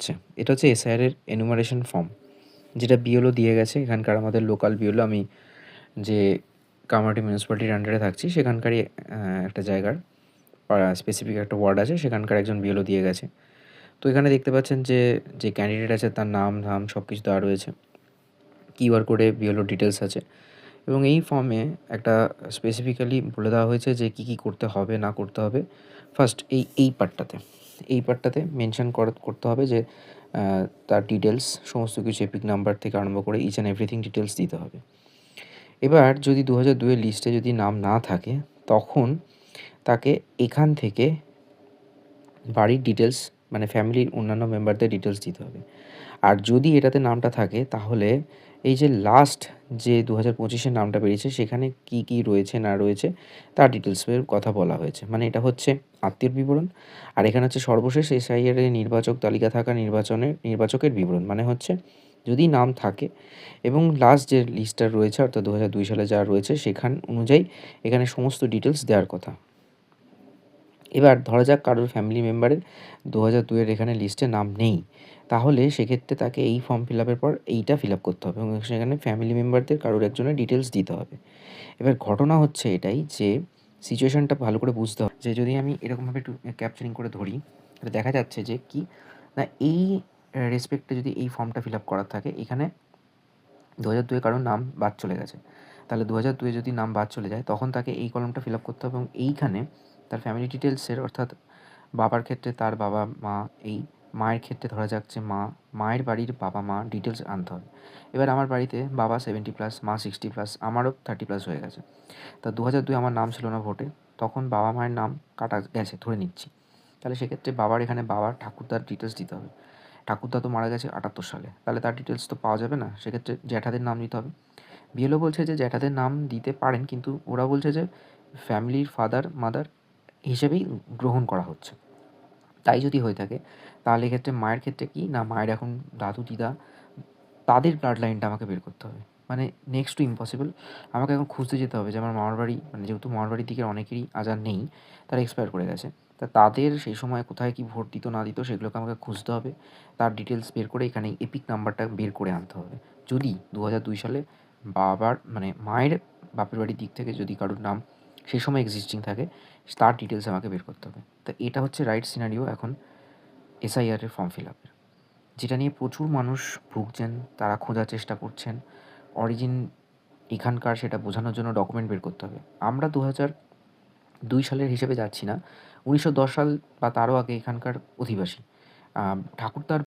আচ্ছা, এটা হচ্ছে এসআইআর এর এনুমারেশন ফর্ম, যেটা বিএলও দিয়ে গেছে। এখানকার আমাদের লোকাল বিএলও, আমি যে কামারহাটি মিউনিসিপ্যালিটির আন্ডারে থাকছি সেখানকারই একটা জায়গার স্পেসিফিক একটা ওয়ার্ড আছে, সেখানকার একজন বিএলও দিয়ে গেছে। তো এখানে দেখতে পাচ্ছেন যে ক্যান্ডিডেট আছে তার নাম ধাম সব কিছু দেওয়া রয়েছে, কিউআর কোডে বিএলও ডিটেলস আছে, এবং এই ফর্মে একটা স্পেসিফিক্যালি বলে দেওয়া হয়েছে যে কী কী করতে হবে না করতে হবে। ফার্স্ট এই পার্টটাতে মেনশন করতে হবে যে তার ডিটেলস সমস্ত কিছু, এপিক নাম্বার থেকে আরম্ভ করে ইচ অ্যান্ড এভরিথিং ডিটেলস দিতে হবে। এবার যদি 2002 এর লিস্টে যদি নাম না থাকে, তখন তাকে এখান থেকে বাড়ির ডিটেলস, মানে ফ্যামিলির অন্যান্য মেম্বারদের ডিটেলস দিতে হবে। আর যদি এটাতে নামটা থাকে, তাহলে এই যে লাস্ট যে 2025-এর নামটা বেরিয়েছে সেখানে কি কি রয়েছে না রয়েছে তার ডিটেলসের কথা বলা হয়েছে। মানে এটা হচ্ছে আত্মীয়র বিবরণ, আর এখানে হচ্ছে সর্বশেষ এসআইআর এর নির্বাচক তালিকা থাকা নির্বাচকের বিবরণ। মানে হচ্ছে যদি নাম থাকে এবং লাস্ট যে লিস্টটা রয়েছে অর্থাৎ 2002 সালে যা রয়েছে সেখান অনুযায়ী এখানে সমস্ত ডিটেলস দেওয়ার কথা। এবার ধরা যাক কারোর ফ্যামিলি মেম্বারের 2002 এর এখানে লিস্টে নাম নেই, তাহলে সেক্ষেত্রে তাকে এই ফর্ম ফিল আপের পর এইটা ফিল আপ করতে হবে এবং সেখানে ফ্যামিলি মেম্বারদের কারোর একজনের ডিটেলস দিতে হবে। এবার ঘটনা হচ্ছে এটাই যে সিচুয়েশানটা ভালো করে বুঝতে হবে, যে যদি আমি এরকমভাবে একটু ক্যাপচারিং করে ধরি, তাহলে দেখা যাচ্ছে যে কি না, এই রেসপেক্টে যদি এই ফর্মটা ফিল আপ করার থাকে, এখানে 2002 কারোর নাম বাদ চলে গেছে, তাহলে 2002 যদি নাম বাদ চলে যায় তখন তাকে এই কলমটা ফিল আপ করতে হবে এবং এইখানে তার ফ্যামিলি ডিটেলসের, অর্থাৎ বাবার ক্ষেত্রে তার বাবা মা, এই মায়ের ক্ষেত্রে ধরা যাচ্ছে মা, মায়ের বাড়ির বাবা মা ডিটেলস আনতে হবে। এবার আমার বাড়িতে বাবা 70+, মা 60+, আমারও 30+ হয়ে গেছে। তা 2002 আমার নাম ছিল না ভোটে, তখন বাবা মায়ের নাম কাটা গেছে ধরে নিচ্ছি, তাহলে সেক্ষেত্রে বাবার এখানে বাবার ঠাকুরদার ডিটেলস দিতে হবে। ঠাকুরদা তো মারা গেছে 78 সালে, তাহলে তার ডিটেলস তো পাওয়া যাবে না, সেক্ষেত্রে জ্যাঠাদের নাম দিতে হবে। বিএলও বলছে যে জ্যাঠাদের নাম দিতে পারেন, কিন্তু ওরা বলছে যে ফ্যামিলির ফাদার মাদার হিসেবেই গ্রহণ করা হচ্ছে। তাই যদি হয়ে থাকে, তাহলে এক্ষেত্রে মায়ের ক্ষেত্রে কি না, মায়ের এখন দাদু দিদা তাদের ব্লাড লাইনটা আমাকে বের করতে হবে। মানে নেক্সট টু ইম্পসিবল, আমাকে এখন খুঁজতে যেতে হবে যে আমার মামার বাড়ি, মানে যেহেতু মামার বাড়ির দিকের অনেকেরই আজ আর নেই, তারা এক্সপায়ার করে গেছে, তা তাদের সেই সময় কোথায় কি ভোট দিত না দিত সেগুলোকে আমাকে খুঁজতে হবে, তার ডিটেলস বের করে এখানে এপিক নাম্বারটা বের করে আনতে হবে। যদি 2002 সালে বাবার মানে মায়ের বাপের বাড়ির দিক থেকে যদি কারোর নাম সেই সময় এক্সিস্টিং থাকে, তার ডিটেলস আমাকে বের করতে হবে। তো এটা হচ্ছে রাইট সিনারিও এখন এসআইআরের ফর্ম ফিল আপের, যেটা নিয়ে প্রচুর মানুষ ভুগছেন, তারা খোঁজার চেষ্টা করছেন অরিজিন এখানকার, সেটা বোঝানোর জন্য ডকুমেন্ট বের করতে হবে। আমরা 2002 সালের হিসেবে যাচ্ছি না, 1910 সাল বা তারও আগে এখানকার অধিবাসী। ঠাকুরদার